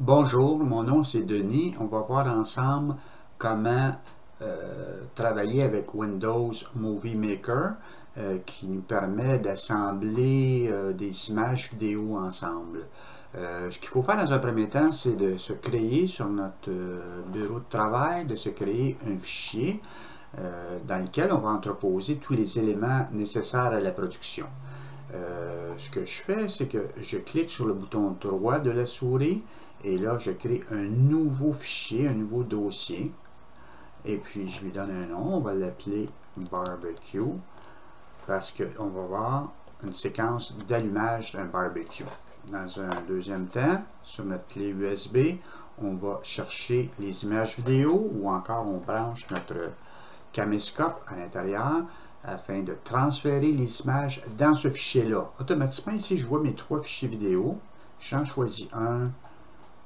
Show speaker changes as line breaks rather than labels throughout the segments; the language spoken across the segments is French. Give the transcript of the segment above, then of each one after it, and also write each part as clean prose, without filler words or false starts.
Bonjour, mon nom c'est Denis. On va voir ensemble comment travailler avec Windows Movie Maker qui nous permet d'assembler des images vidéo ensemble. Ce qu'il faut faire dans un premier temps, c'est de se créer sur notre bureau de travail, de se créer un fichier dans lequel on va entreposer tous les éléments nécessaires à la production. Ce que je fais, c'est que je clique sur le bouton droit de la souris et là, je crée un nouveau fichier, un nouveau dossier. Et puis, je lui donne un nom. On va l'appeler barbecue parce qu'on va voir une séquence d'allumage d'un barbecue. Dans un deuxième temps, sur notre clé USB, on va chercher les images vidéo ou encore on branche notre caméscope à l'intérieur afin de transférer les images dans ce fichier-là. Automatiquement, ici, je vois mes trois fichiers vidéo. J'en choisis un.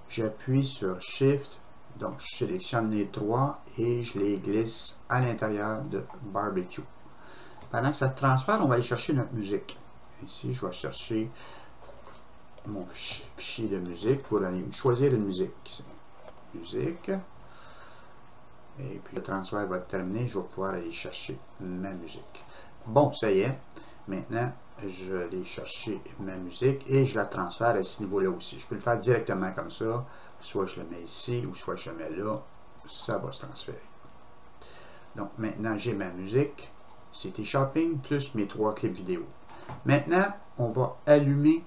J'appuie sur Shift, donc je sélectionne les trois et je les glisse à l'intérieur de Barbecue. Pendant que ça transfère, on va aller chercher notre musique. Ici, je vais chercher mon fichier de musique pour aller choisir une musique. Musique. Et puis le transfert va être terminé, je vais pouvoir aller chercher ma musique. Bon, ça y est. Maintenant, je vais aller chercher ma musique et je la transfère à ce niveau-là aussi. Je peux le faire directement comme ça. Soit je le mets ici ou soit je le mets là. Ça va se transférer. Donc maintenant, j'ai ma musique. C'était Shopping plus mes trois clips vidéo. Maintenant, on va allumer,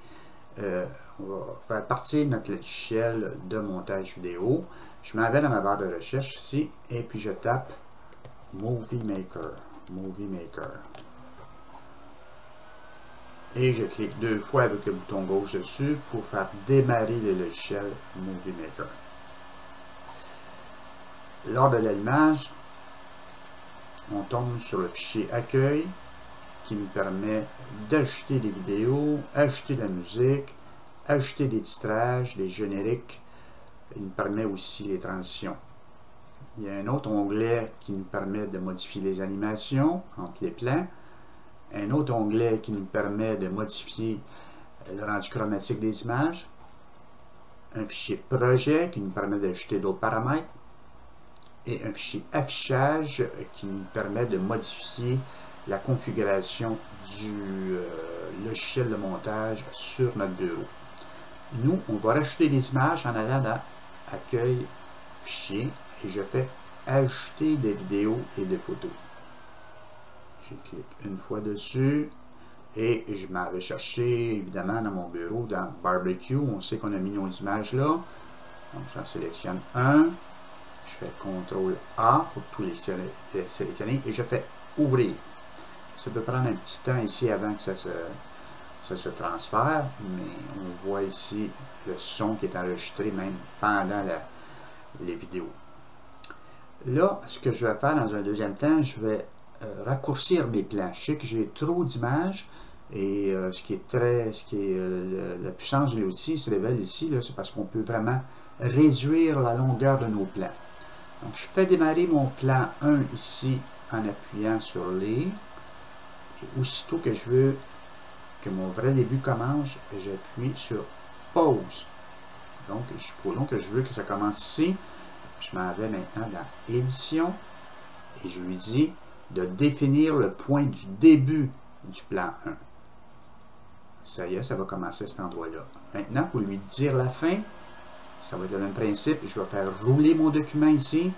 on va faire partir notre logiciel de montage vidéo. Je m'en vais dans ma barre de recherche ici et puis je tape Movie Maker. Movie Maker. Et je clique deux fois avec le bouton gauche dessus pour faire démarrer le logiciel Movie Maker. Lors de l'allumage, on tombe sur le fichier accueil qui nous permet d'ajouter des vidéos, ajouter de la musique, ajouter des titrages, des génériques. Il nous permet aussi les transitions. Il y a un autre onglet qui nous permet de modifier les animations entre les plans. Un autre onglet qui nous permet de modifier le rendu chromatique des images. Un fichier projet qui nous permet d'ajouter d'autres paramètres. Et un fichier affichage qui nous permet de modifier la configuration du logiciel de montage sur notre bureau. Nous, on va rajouter des images en allant dans Accueil, Fichier, et je fais Ajouter des vidéos et des photos. Je clique une fois dessus et je m'en vais chercher évidemment dans mon bureau, dans Barbecue. On sait qu'on a mis nos images là. Donc j'en sélectionne un. Je fais CTRL A pour tous les sélectionner et je fais Ouvrir. Ça peut prendre un petit temps ici avant que ça se transfère, mais on voit ici le son qui est enregistré même pendant les vidéos. Là, ce que je vais faire dans un deuxième temps, je vais raccourcir mes plans. Je sais que j'ai trop d'images et la puissance de l'outil se révèle ici, c'est parce qu'on peut vraiment réduire la longueur de nos plans. Donc je fais démarrer mon plan 1 ici en appuyant sur les et aussitôt que je veux que mon vrai début commence, j'appuie sur pause. Donc supposons que je veux que ça commence ici. Je m'en vais maintenant dans édition et je lui dis de définir le point du début du plan 1. Ça y est, ça va commencer à cet endroit-là. Maintenant, pour lui dire la fin, ça va être le même principe. Je vais faire rouler mon document ici.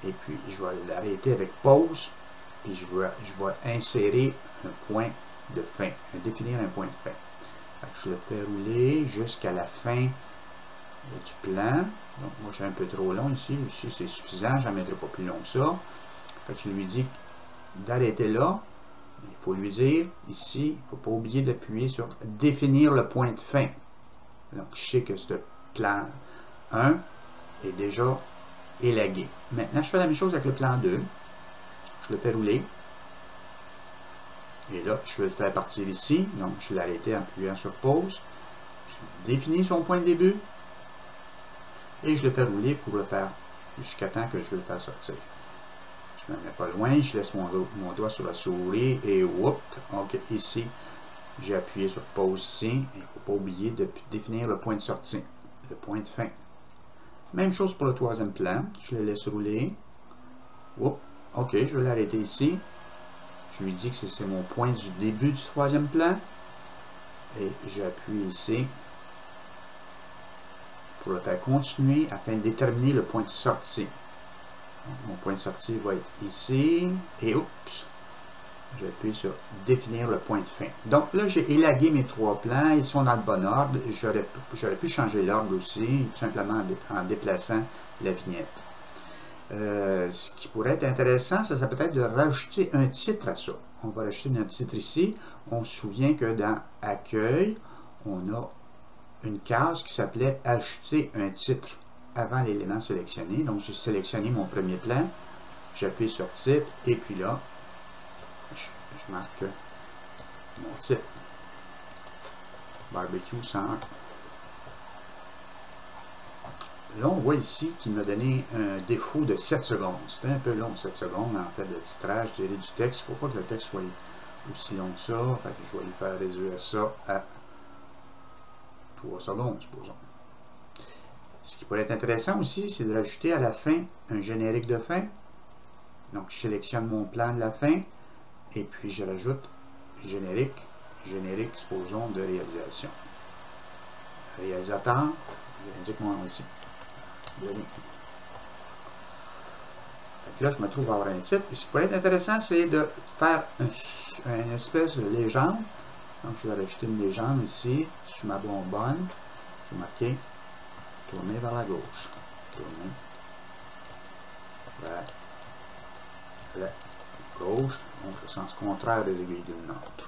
Et puis, je vais l'arrêter avec pause. Puis, je vais insérer un point de fin. Définir un point de fin. Je le fais rouler jusqu'à la fin du plan. Donc, moi, je suis un peu trop long ici. Ici, c'est suffisant. Je n'en mettrai pas plus long que ça. Fait que je lui dis d'arrêter là. Il faut lui dire, ici, il ne faut pas oublier d'appuyer sur définir le point de fin. Donc, je sais que ce plan 1 est déjà élagué. Maintenant, je fais la même chose avec le plan 2. Je le fais rouler. Et là, je vais le faire partir ici. Donc, je l'ai arrêté en appuyant sur pause. Je définis son point de début. Et je le fais rouler pour le faire jusqu'à temps que je vais le faire sortir. Je ne me mets pas loin, je laisse mon doigt sur la souris et whoop, donc ici, j'ai appuyé sur pause ici. Il ne faut pas oublier de définir le point de sortie, le point de fin. Même chose pour le troisième plan. Je le laisse rouler. Oups. OK, je vais l'arrêter ici. Je lui dis que c'est mon point du début du troisième plan. Et j'appuie ici pour le faire continuer afin de déterminer le point de sortie. Donc, mon point de sortie va être ici. Et oups, j'appuie sur définir le point de fin. Donc là, j'ai élagué mes trois plans. Ils sont dans le bon ordre. J'aurais pu changer l'ordre aussi, tout simplement en déplaçant la vignette. Ce qui pourrait être intéressant, ça peut être de rajouter un titre à ça. On va rajouter notre titre ici. On se souvient que dans Accueil, on a une case qui s'appelait Ajouter un titre avant l'élément sélectionné. Donc, j'ai sélectionné mon premier plan. J'appuie sur Titre et puis là, je marque mon titre. Barbecue 101. Là, on voit ici qu'il m'a donné un défaut de 7 secondes. C'était un peu long, 7 secondes, en fait, de titrage, je dirais, du texte. Il ne faut pas que le texte soit aussi long que ça. Fait que je vais lui faire réduire ça à 3 secondes, supposons. Ce qui pourrait être intéressant aussi, c'est de rajouter à la fin un générique de fin. Donc, je sélectionne mon plan de la fin et puis je rajoute générique, supposons, de réalisation. Réalisateur, j'indique mon nom ici. Là, je me trouve à avoir un titre. Ce qui pourrait être intéressant, c'est de faire une espèce de légende. Donc, je vais rajouter une légende ici, sur ma bonbonne. Je vais marquer tourner vers la gauche. Tourner vers la gauche. Donc, le sens contraire des aiguilles d'une montre.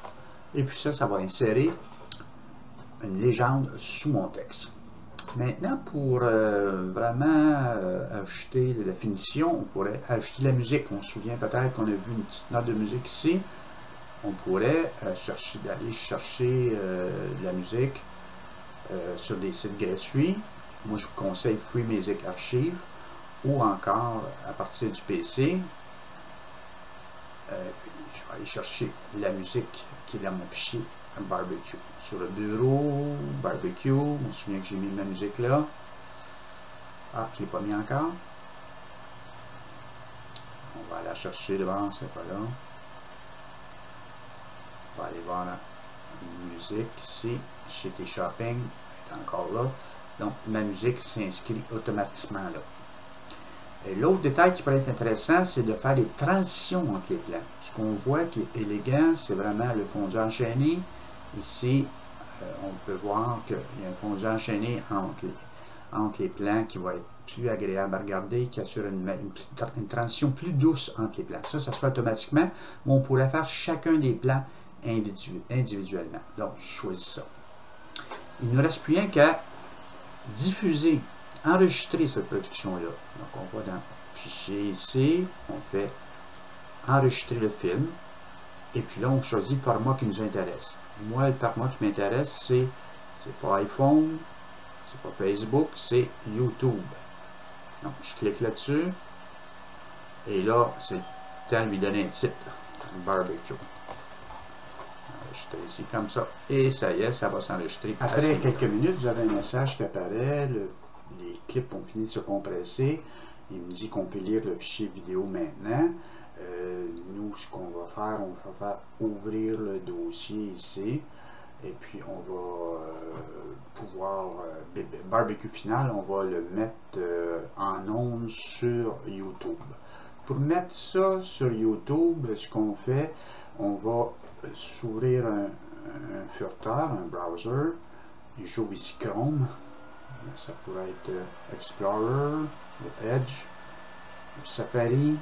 Et puis ça va insérer une légende sous mon texte. Maintenant, pour vraiment ajouter de la finition, on pourrait ajouter la musique. On se souvient peut-être qu'on a vu une petite note de musique ici. On pourrait aller chercher de la musique sur des sites gratuits. Moi, je vous conseille Free Music Archive ou encore à partir du PC. Je vais aller chercher la musique qui est dans mon fichier Barbecue. Sur le bureau, Barbecue, on se souvient que j'ai mis ma musique là. Ah, je ne l'ai pas mis encore. On va aller la chercher devant, c'est pas là. On va aller voir la musique ici, chez tes shopping, elle est encore là. Donc, ma musique s'inscrit automatiquement là. L'autre détail qui pourrait être intéressant, c'est de faire des transitions entre les plans. Ce qu'on voit qui est élégant, c'est vraiment le fondu enchaîné. Ici, on peut voir qu'il y a un fondu enchaîné entre les plans qui va être plus agréable à regarder, qui assure une transition plus douce entre les plans. Ça se fait automatiquement, mais on pourrait faire chacun des plans individuellement. Donc, je choisis ça. Il ne nous reste plus rien qu'à diffuser, enregistrer cette production-là. Donc, on va dans Fichier ici, on fait Enregistrer le film, et puis là, on choisit le format qui nous intéresse. Moi, le format qui m'intéresse, c'est pas iPhone, c'est pas Facebook, c'est YouTube. Donc, je clique là-dessus, et là, c'est le temps de lui donner un titre, Barbecue. Enregistrer ici comme ça, et ça y est, ça va s'enregistrer. Après quelques minutes, vous avez un message qui apparaît, les clips ont fini de se compresser, il me dit qu'on peut lire le fichier vidéo maintenant. Nous, ce qu'on va faire ouvrir le dossier ici, et puis on va pouvoir, Barbecue Final, on va le mettre en ondes sur YouTube. Pour mettre ça sur YouTube, ce qu'on fait, on va s'ouvrir un furteur, un browser. J'ouvre ici Chrome, ça pourrait être Explorer, Edge, Safari.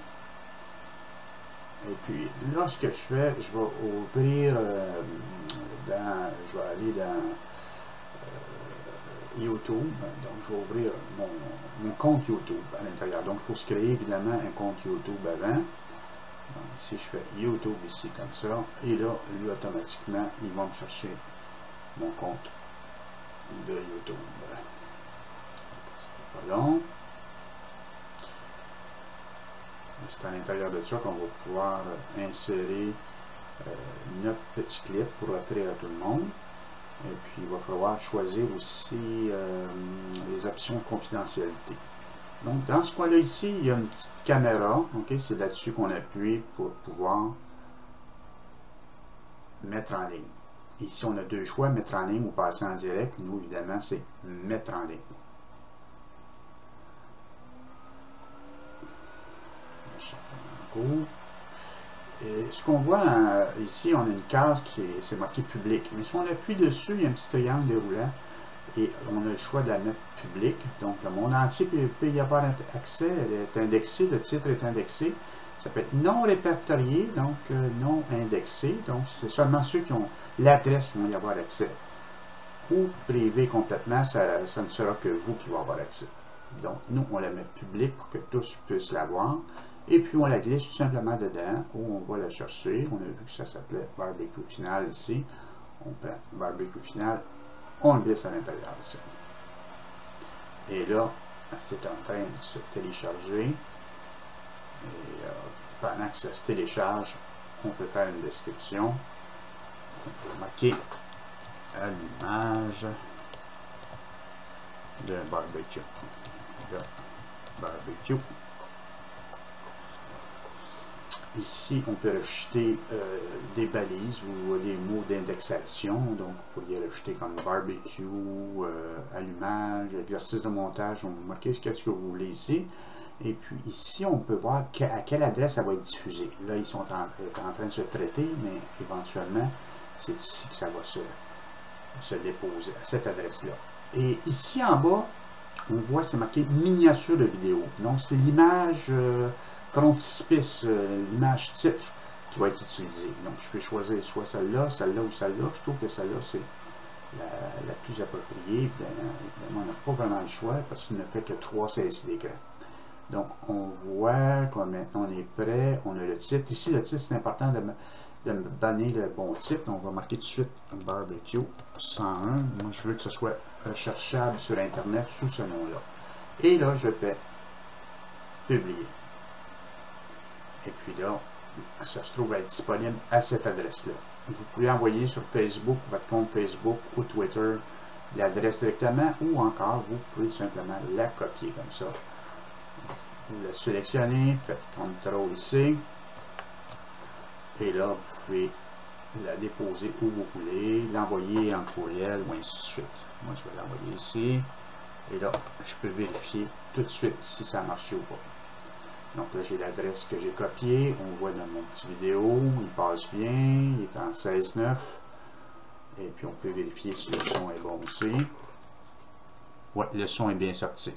Et puis là, ce que je fais, je vais ouvrir je vais aller dans YouTube. Donc, je vais ouvrir mon compte YouTube à l'intérieur. Donc, il faut se créer évidemment un compte YouTube avant. Donc, ici, je fais YouTube ici comme ça. Et là, lui, automatiquement, il va me chercher mon compte de YouTube. C'est pas long. C'est à l'intérieur de ça qu'on va pouvoir insérer notre petit clip pour l'offrir à tout le monde. Et puis, il va falloir choisir aussi les options de confidentialité. Donc, dans ce coin-là ici, il y a une petite caméra. OK, c'est là-dessus qu'on appuie pour pouvoir mettre en ligne. Ici, on a deux choix, mettre en ligne ou passer en direct. Nous, évidemment, c'est mettre en ligne. Et ce qu'on voit ici, on a une case qui est marquée public. Mais si on appuie dessus, il y a un petit triangle déroulant et on a le choix de la mettre publique. Donc, le monde entier peut y avoir accès. Elle est indexée, le titre est indexé. Ça peut être non répertorié, donc non indexé. Donc, c'est seulement ceux qui ont l'adresse qui vont y avoir accès. Ou privé complètement, ça ne sera que vous qui vont avoir accès. Donc, nous, on la met publique pour que tous puissent la voir. Et puis, on la glisse tout simplement dedans, où on va la chercher. On a vu que ça s'appelait barbecue final ici. On prend barbecue final, on le glisse à l'intérieur ici. Et là, c'est en train de se télécharger. Et pendant que ça se télécharge, on peut faire une description. On peut marquer allumage de barbecue. De barbecue. Ici, on peut rajouter des balises ou des mots d'indexation. Donc, vous pourriez rajouter comme barbecue, allumage, exercice de montage. On vous marquez ce que vous voulez ici. Et puis ici, on peut voir à quelle adresse ça va être diffusé. Là, ils sont en train de se traiter, mais éventuellement, c'est ici que ça va se déposer, à cette adresse-là. Et ici en bas, on voit, c'est marqué miniature de vidéo. Donc, c'est l'image frontispice, l'image titre qui va être utilisée. Donc, je peux choisir soit celle-là, celle-là ou celle-là. Je trouve que celle-là, c'est la plus appropriée. Évidemment, on n'a pas vraiment le choix parce qu'il ne fait que 3 CSI d'écran. Donc, on voit que maintenant on est prêt. On a le titre. Ici, le titre, c'est important de me donner le bon titre. Donc, on va marquer tout de suite barbecue 101. Moi, je veux que ce soit recherchable sur Internet sous ce nom-là. Et là, je fais publier. Et puis là, ça se trouve être disponible à cette adresse-là. Vous pouvez envoyer sur Facebook, votre compte Facebook ou Twitter, l'adresse directement, ou encore, vous pouvez simplement la copier comme ça. Vous la sélectionnez, faites CTRL-C, et là, vous pouvez la déposer où vous voulez, l'envoyer en courriel, ou ainsi de suite. Moi, je vais l'envoyer ici, et là, je peux vérifier tout de suite si ça a marché ou pas. Donc là, j'ai l'adresse que j'ai copiée. On voit dans mon petit vidéo, il passe bien, il est en 16.9. Et puis, on peut vérifier si le son est bon aussi. Ouais, le son est bien sorti.